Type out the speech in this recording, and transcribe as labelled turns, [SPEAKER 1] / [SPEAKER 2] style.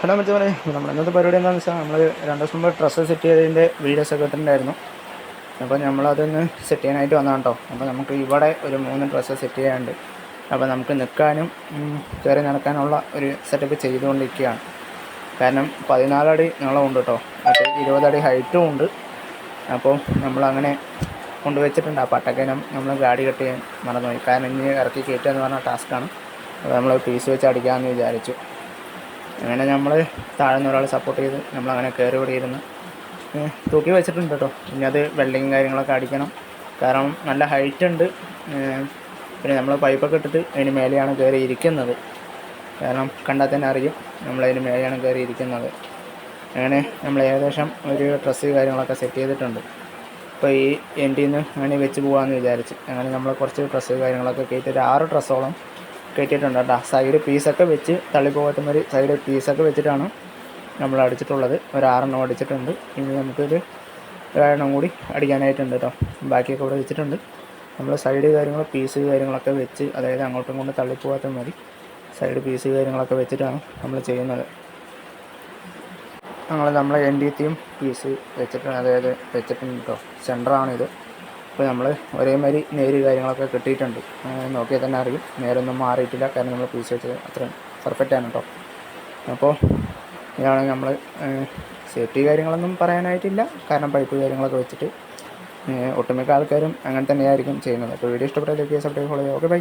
[SPEAKER 1] Hello മച്ചവനെ, നമ്മൾ ഇന്നത്തെ പരിപാടി എന്താണെന്ന് വെച്ചാൽ നമ്മൾ 2 ദിവസം മുമ്പ് ഡ്രസ്സ് സെറ്റ് ചെയ്തതിൻ്റെ വീഡിയോസൊക്കെ ഇട്ടിട്ടുണ്ടായിരുന്നു. അപ്പോൾ നമ്മളതൊന്ന് സെറ്റ് ചെയ്യാനായിട്ട് വന്നതാണ് കേട്ടോ. അപ്പോൾ നമുക്ക് ഇവിടെ ഒരു 3 ഡ്രസ്സ് സെറ്റ് ചെയ്യാനുണ്ട്. അപ്പോൾ നമുക്ക് നിൽക്കാനും കയറി നടക്കാനുള്ള ഒരു സെറ്റപ്പ് ചെയ്തുകൊണ്ടിരിക്കുകയാണ്. കാരണം 14 അടി നീളമുണ്ട് കേട്ടോ, മറ്റേ 20 അടി ഹൈറ്റും ഉണ്ട്. അപ്പോൾ നമ്മളങ്ങനെ കൊണ്ടുവച്ചിട്ടുണ്ട്. ആ പട്ടക്കനം നമ്മൾ ഗാഡി കട്ട് ചെയ്യാൻ മറന്നുപോയി. കാരണം ഇനി ഇറക്കി കയറ്റുക എന്ന് പറഞ്ഞ ടാസ്ക്കാണ്. അപ്പോൾ നമ്മൾ പീസ് വെച്ച് അടിക്കാമെന്ന് വിചാരിച്ചു. അങ്ങനെ നമ്മൾ താഴെ നിന്ന് ഒരാൾ സപ്പോർട്ട് ചെയ്ത് നമ്മളങ്ങനെ കയറി ഇവിടെ ഇരുന്ന് തൂക്കി വെച്ചിട്ടുണ്ട് കേട്ടോ. ഇനി അത് വെൽഡിങ് കാര്യങ്ങളൊക്കെ അടിക്കണം. കാരണം നല്ല ഹൈറ്റ് ഉണ്ട്. പിന്നെ നമ്മൾ പൈപ്പൊക്കെ ഇട്ടിട്ട് അതിന് മേലെയാണ് കയറി ഇരിക്കുന്നത്. കാരണം കണ്ടാൽ തന്നെ അറിയും നമ്മളതിന് മേലെയാണ് കയറി ഇരിക്കുന്നത്. അങ്ങനെ നമ്മൾ ഏകദേശം ഒരു ഡ്രസ്സ് കാര്യങ്ങളൊക്കെ സെറ്റ് ചെയ്തിട്ടുണ്ട്. അപ്പോൾ ഈ എൻഡിൽ നിന്ന് അങ്ങനെ വെച്ച് പോകാമെന്ന് വിചാരിച്ച് അങ്ങനെ നമ്മൾ കുറച്ച് ഡ്രസ്സ് കാര്യങ്ങളൊക്കെ കയറ്റി ഒരു 6 ഡ്രസ്സോളം കയറ്റിയിട്ടുണ്ട് കേട്ടോ. സൈഡ് പീസൊക്കെ വെച്ച് തള്ളിപ്പോകാത്തൊരു സൈഡ് പീസൊക്കെ വെച്ചിട്ടാണ് നമ്മൾ അടിച്ചിട്ടുള്ളത്. ഒരു 6 അടിച്ചിട്ടുണ്ട്. ഇനി നമുക്കൊരു 7 കൂടി അടിക്കാനായിട്ടുണ്ട് കേട്ടോ. ബാക്കിയൊക്കെ ഇവിടെ വെച്ചിട്ടുണ്ട്. നമ്മൾ സൈഡ് കാര്യങ്ങൾ പീസ് കാര്യങ്ങളൊക്കെ വെച്ച്, അതായത് അങ്ങോട്ടും ഇങ്ങോട്ടും തള്ളിപ്പോകാത്ത മതി സൈഡ് പീസ് കാര്യങ്ങളൊക്കെ വെച്ചിട്ടാണ് നമ്മൾ ചെയ്യുന്നത്. നമ്മൾ എൻഡിത്തെയും പീസ് വെച്ചിട്ടുണ്ട്, അതായത് വെച്ചിട്ടുണ്ട് കേട്ടോ. സെൻറ്ററാണിത്. അപ്പോൾ നമ്മൾ ഒരേമാതിരി നേര് കാര്യങ്ങളൊക്കെ കിട്ടിയിട്ടുണ്ട്. നോക്കിയാൽ തന്നെ അറിയും നേരൊന്നും മാറിയിട്ടില്ല. കാരണം നമ്മൾ പീസ് വെച്ചത് അത്രയും പെർഫെക്റ്റാണ് കേട്ടോ. അപ്പോൾ ഇതാണ് നമ്മൾ സേഫ്റ്റി കാര്യങ്ങളൊന്നും പറയാനായിട്ടില്ല. കാരണം പൈപ്പ് കാര്യങ്ങളൊക്കെ വെച്ചിട്ട് ഒട്ടുമിക്ക ആൾക്കാരും അങ്ങനെ തന്നെയായിരിക്കും ചെയ്യുന്നത്. അപ്പോൾ വീഡിയോ ഇഷ്ടപ്പെട്ട ലൈക്ക് ചെയ്യുക, സബ്സ്ക്രൈബ് ചെയ്യുക. Okay bye.